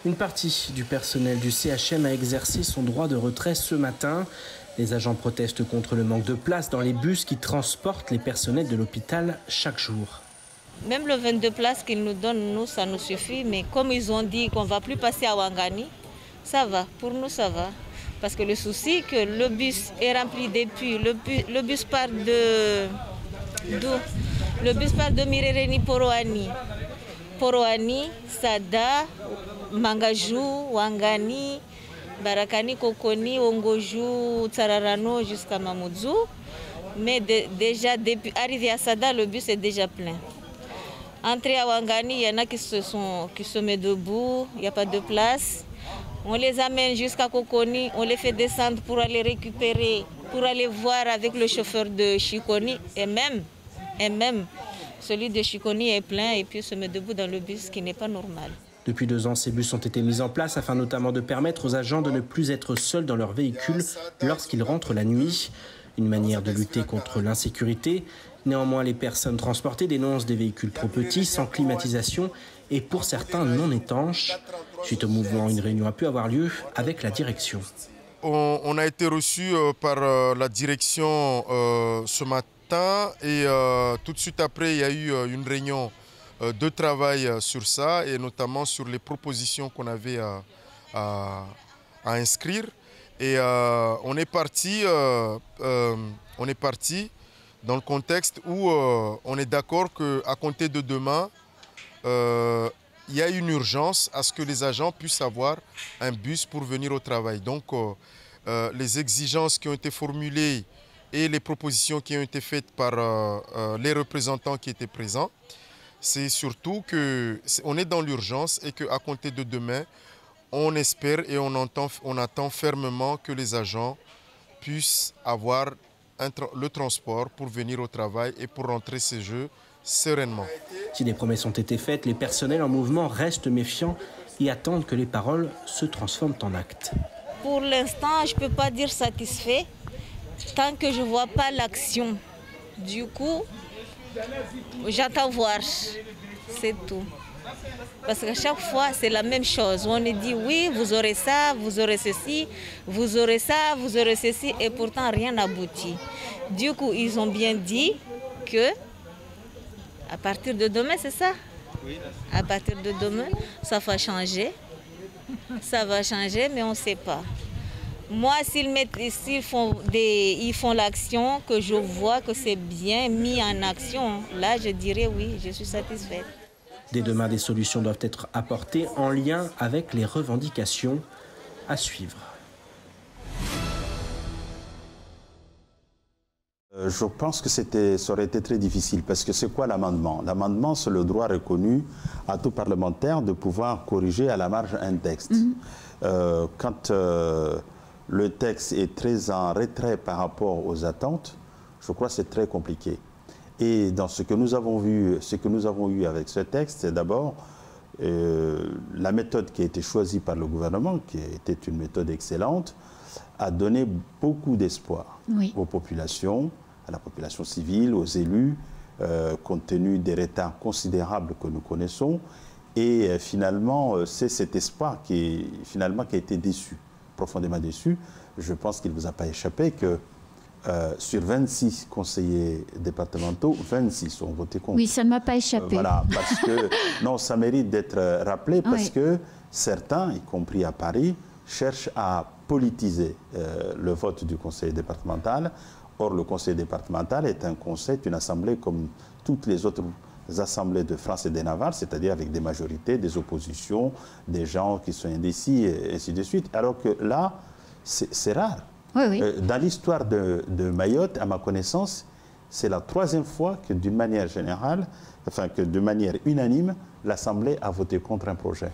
Une partie du personnel du CHM a exercé son droit de retrait ce matin. Les agents protestent contre le manque de place dans les bus qui transportent les personnels de l'hôpital chaque jour. Même le 22 places qu'ils nous donnent, nous, ça nous suffit. Mais comme ils ont dit qu'on ne va plus passer à Ouangani, ça va. Pour nous, ça va. Parce que le souci, que le bus est rempli depuis. Le bus part de... d'où? Le bus part de Mirereni Poroani. Poroani, Sada, Mangajou, Ouangani, Barakani, Kokoni, Ongojou, Tsararano jusqu'à Mamoudzou. Mais déjà, depuis arrivé à Sada, le bus est déjà plein. Entré à Ouangani, il y en a qui se mettent debout, il n'y a pas de place. On les amène jusqu'à Kokoni, on les fait descendre pour aller récupérer, pour aller voir avec le chauffeur de Chikoni. Et même, celui de Chikoni est plein et puis se met debout dans le bus, ce qui n'est pas normal. Depuis 2 ans, ces bus ont été mis en place afin notamment de permettre aux agents de ne plus être seuls dans leur véhicule lorsqu'ils rentrent la nuit. Une manière de lutter contre l'insécurité. Néanmoins, les personnes transportées dénoncent des véhicules trop petits, sans climatisation et pour certains non étanches. Suite au mouvement, une réunion a pu avoir lieu avec la direction. On a été reçu par la direction ce matin et tout de suite après, il y a eu une réunion de travail sur ça et notamment sur les propositions qu'on avait à inscrire. Et on est parti dans le contexte où on est d'accord qu'à compter de demain, il y a une urgence à ce que les agents puissent avoir un bus pour venir au travail. Donc les exigences qui ont été formulées et les propositions qui ont été faites par les représentants qui étaient présents, c'est surtout qu'on est dans l'urgence et qu'à compter de demain, on espère et on attend fermement que les agents puissent avoir le transport pour venir au travail et pour rentrer ces jeux sereinement. Si des promesses ont été faites, les personnels en mouvement restent méfiants et attendent que les paroles se transforment en actes. Pour l'instant, je ne peux pas dire satisfait tant que je ne vois pas l'action. Du coup, j'attends voir, c'est tout. Parce qu'à chaque fois, c'est la même chose. On est dit, oui, vous aurez ça, vous aurez ceci, vous aurez ça, vous aurez ceci, et pourtant rien n'aboutit. Du coup, ils ont bien dit que, à partir de demain, c'est ça? À partir de demain, ça va changer. Ça va changer, mais on ne sait pas. Moi, s'ils font l'action, que je vois que c'est bien mis en action, là, je dirais oui, je suis satisfaite. Dès demain, des solutions doivent être apportées en lien avec les revendications à suivre. Je pense que ça aurait été très difficile parce que c'est quoi l'amendement? L'amendement, c'est le droit reconnu à tout parlementaire de pouvoir corriger à la marge un texte. Quand le texte est très en retrait par rapport aux attentes, je crois que c'est très compliqué. Et dans ce que nous avons eu avec ce texte, c'est d'abord la méthode qui a été choisie par le gouvernement, qui était une méthode excellente, a donné beaucoup d'espoir aux populations, à la population civile, aux élus, compte tenu des retards considérables que nous connaissons. Et finalement, c'est cet espoir qui a été déçu, profondément déçu. Je pense qu'il ne vous a pas échappé que sur 26 conseillers départementaux, 26 ont voté contre. Oui, ça ne m'a pas échappé. Voilà, parce que, non, ça mérite d'être rappelé parce que certains, y compris à Paris, cherchent à politiser le vote du conseil départemental. Or, le conseil départemental est un conseil, une assemblée comme toutes les autres assemblées de France et de Navarre, c'est-à-dire avec des majorités, des oppositions, des gens qui sont indécis, et ainsi de suite. Alors que là, c'est rare. Oui. Dans l'histoire de Mayotte, à ma connaissance, c'est la 3e fois que d'une manière générale, enfin que de manière unanime, l'Assemblée a voté contre un projet.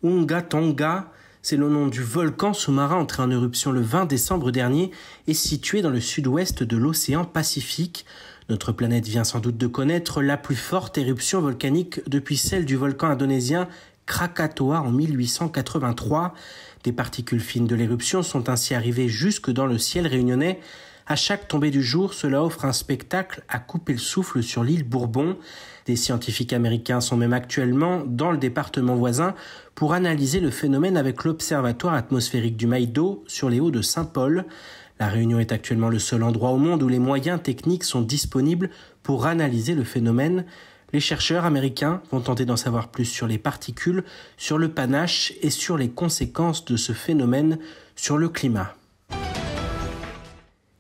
Onga Tonga, c'est le nom du volcan sous-marin entré en éruption le 20 décembre dernier et situé dans le sud-ouest de l'océan Pacifique. Notre planète vient sans doute de connaître la plus forte éruption volcanique depuis celle du volcan indonésien Krakatoa en 1883. Des particules fines de l'éruption sont ainsi arrivées jusque dans le ciel réunionnais À chaque tombée du jour, cela offre un spectacle à couper le souffle sur l'île Bourbon. Des scientifiques américains sont même actuellement dans le département voisin pour analyser le phénomène avec l'Observatoire atmosphérique du Maïdo sur les hauts de Saint-Paul. La Réunion est actuellement le seul endroit au monde où les moyens techniques sont disponibles pour analyser le phénomène. Les chercheurs américains vont tenter d'en savoir plus sur les particules, sur le panache et sur les conséquences de ce phénomène sur le climat.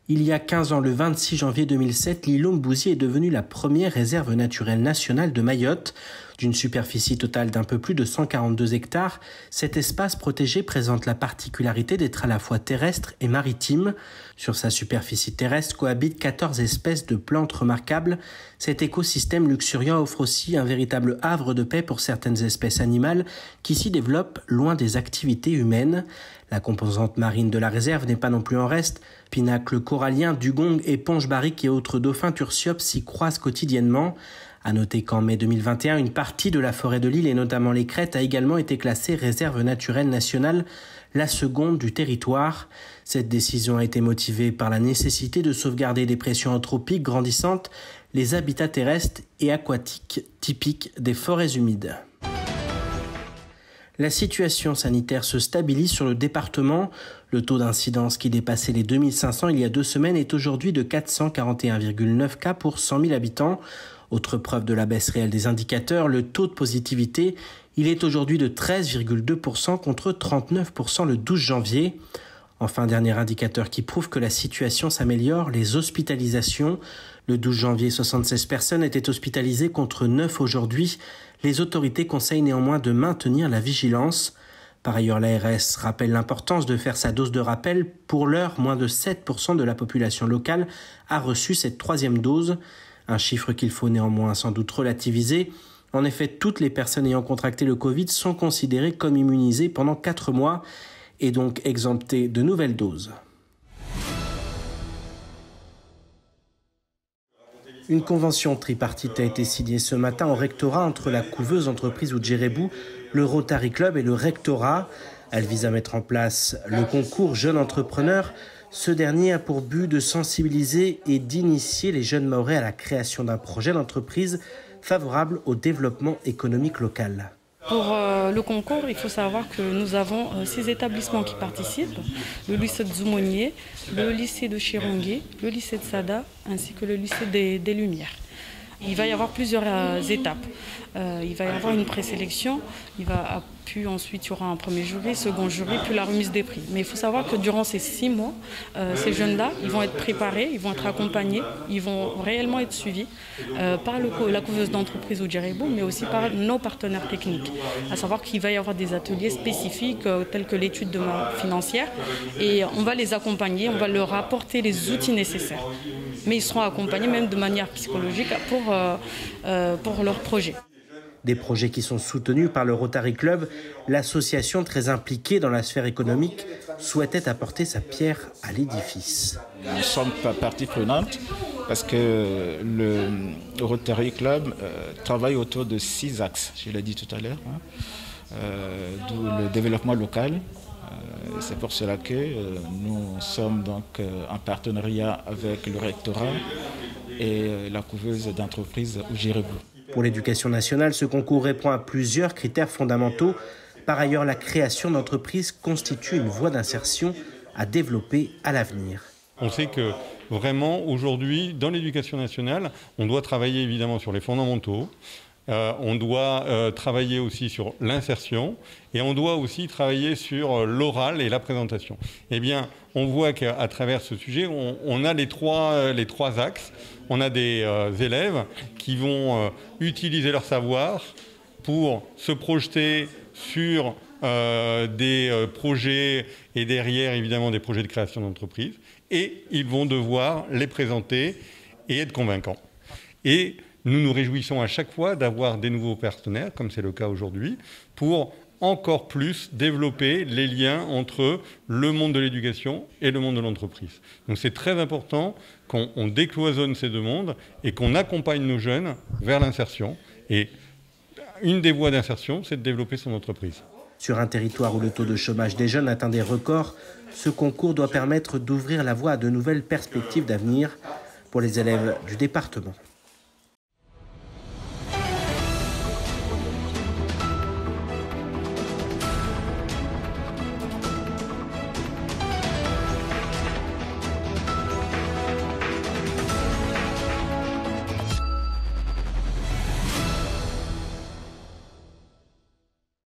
Il y a 15 ans, le 26 janvier 2007, l'îlot Mbouzi est devenu la première réserve naturelle nationale de Mayotte. D'une superficie totale d'un peu plus de 142 hectares, cet espace protégé présente la particularité d'être à la fois terrestre et maritime. Sur sa superficie terrestre cohabitent 14 espèces de plantes remarquables. Cet écosystème luxuriant offre aussi un véritable havre de paix pour certaines espèces animales qui s'y développent loin des activités humaines. La composante marine de la réserve n'est pas non plus en reste. Pinacles coralliens, dugongs, éponges barriques et autres dauphins tursiops s'y croisent quotidiennement. À noter qu'en mai 2021, une partie de la forêt de l'île et notamment les crêtes a également été classée réserve naturelle nationale, la seconde du territoire. Cette décision a été motivée par la nécessité de sauvegarder des pressions anthropiques grandissantes, les habitats terrestres et aquatiques typiques des forêts humides. La situation sanitaire se stabilise sur le département. Le taux d'incidence qui dépassait les 2500 il y a 2 semaines est aujourd'hui de 441,9 cas pour 100 000 habitants. Autre preuve de la baisse réelle des indicateurs, le taux de positivité, il est aujourd'hui de 13,2% contre 39% le 12 janvier. Enfin, dernier indicateur qui prouve que la situation s'améliore, les hospitalisations. Le 12 janvier, 76 personnes étaient hospitalisées contre 9 aujourd'hui. Les autorités conseillent néanmoins de maintenir la vigilance. Par ailleurs, l'ARS rappelle l'importance de faire sa dose de rappel. Pour l'heure, moins de 7% de la population locale a reçu cette 3e dose. Un chiffre qu'il faut néanmoins sans doute relativiser. En effet, toutes les personnes ayant contracté le Covid sont considérées comme immunisées pendant 4 mois et donc exemptées de nouvelles doses. Une convention tripartite a été signée ce matin au rectorat entre la couveuse entreprise Oudjérébou, le Rotary Club et le rectorat. Elle vise à mettre en place le concours Jeunes Entrepreneurs. Ce dernier a pour but de sensibiliser et d'initier les jeunes Mahorais à la création d'un projet d'entreprise favorable au développement économique local. Pour le concours, il faut savoir que nous avons 6 établissements qui participent. Le lycée de Zoumounié, le lycée de Chirongué, le lycée de Sada ainsi que le lycée des Lumières. Il va y avoir plusieurs étapes. Il va y avoir une présélection, puis ensuite il y aura un premier jury, second jury, puis la remise des prix. Mais il faut savoir que durant ces 6 mois, ces jeunes-là, ils vont être préparés, ils vont être accompagnés, ils vont réellement être suivis par la couveuse d'entreprise Oudjérébou, mais aussi par nos partenaires techniques. À savoir qu'il va y avoir des ateliers spécifiques tels que l'étude financière et on va les accompagner, on va leur apporter les outils nécessaires. Mais ils seront accompagnés même de manière psychologique pour leur projet. Des projets qui sont soutenus par le Rotary Club, l'association très impliquée dans la sphère économique souhaitait apporter sa pierre à l'édifice. Nous sommes partie prenante parce que le Rotary Club travaille autour de 6 axes, je l'ai dit tout à l'heure, d'où le développement local. C'est pour cela que nous sommes donc en partenariat avec le rectorat et la couveuse d'entreprise Oudjérébou. Pour l'éducation nationale, ce concours répond à plusieurs critères fondamentaux. Par ailleurs, la création d'entreprises constitue une voie d'insertion à développer à l'avenir. On sait que vraiment aujourd'hui, dans l'éducation nationale, on doit travailler évidemment sur les fondamentaux, on doit travailler aussi sur l'insertion et on doit aussi travailler sur l'oral et la présentation. Eh bien, on voit qu'à travers ce sujet, on a les trois axes. On a des élèves qui vont utiliser leur savoir pour se projeter sur des projets et derrière évidemment des projets de création d'entreprise et ils vont devoir les présenter et être convaincants. Et nous nous réjouissons à chaque fois d'avoir des nouveaux partenaires, comme c'est le cas aujourd'hui, pour encore plus développer les liens entre le monde de l'éducation et le monde de l'entreprise. Donc c'est très important qu'on décloisonne ces deux mondes et qu'on accompagne nos jeunes vers l'insertion. Et une des voies d'insertion, c'est de développer son entreprise. Sur un territoire où le taux de chômage des jeunes atteint des records, ce concours doit permettre d'ouvrir la voie à de nouvelles perspectives d'avenir pour les élèves du département.